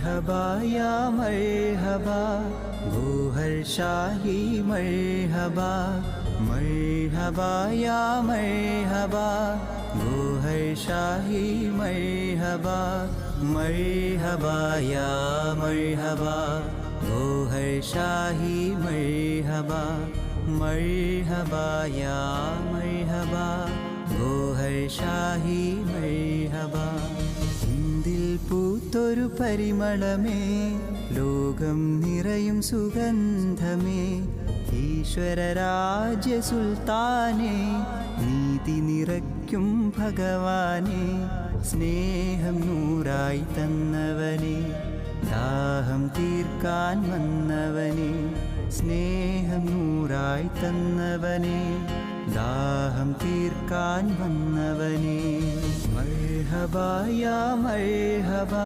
मर्हबा या मर्हबा गोहर शाही मर्हबा मर्हबा या मर्हबा गोहर शाही मर्हबा मर्हबा या मर्हबा गोहर शाही मर्हबा मर्हबा या मर्हबा गोहर शाही मर्हबा ഇന്ദിൽ പൂത്തൊരു പരിമളമേ ലോകം നിറയും സുഗന്ധമേ ഈശ്വരരാജ്യ സുൽത്താനേ നീതി നിറയ്ക്കും ഭഗവാനേ സ്നേഹം നൂറായി തന്നവനേ ദാഹം തീർക്കാൻ വന്നവനേ സ്നേഹം നൂറായി തന്നവനേ ദാഹം തീർക്കാൻ വന്നവനേ മർഹബാ യാ മർഹബാ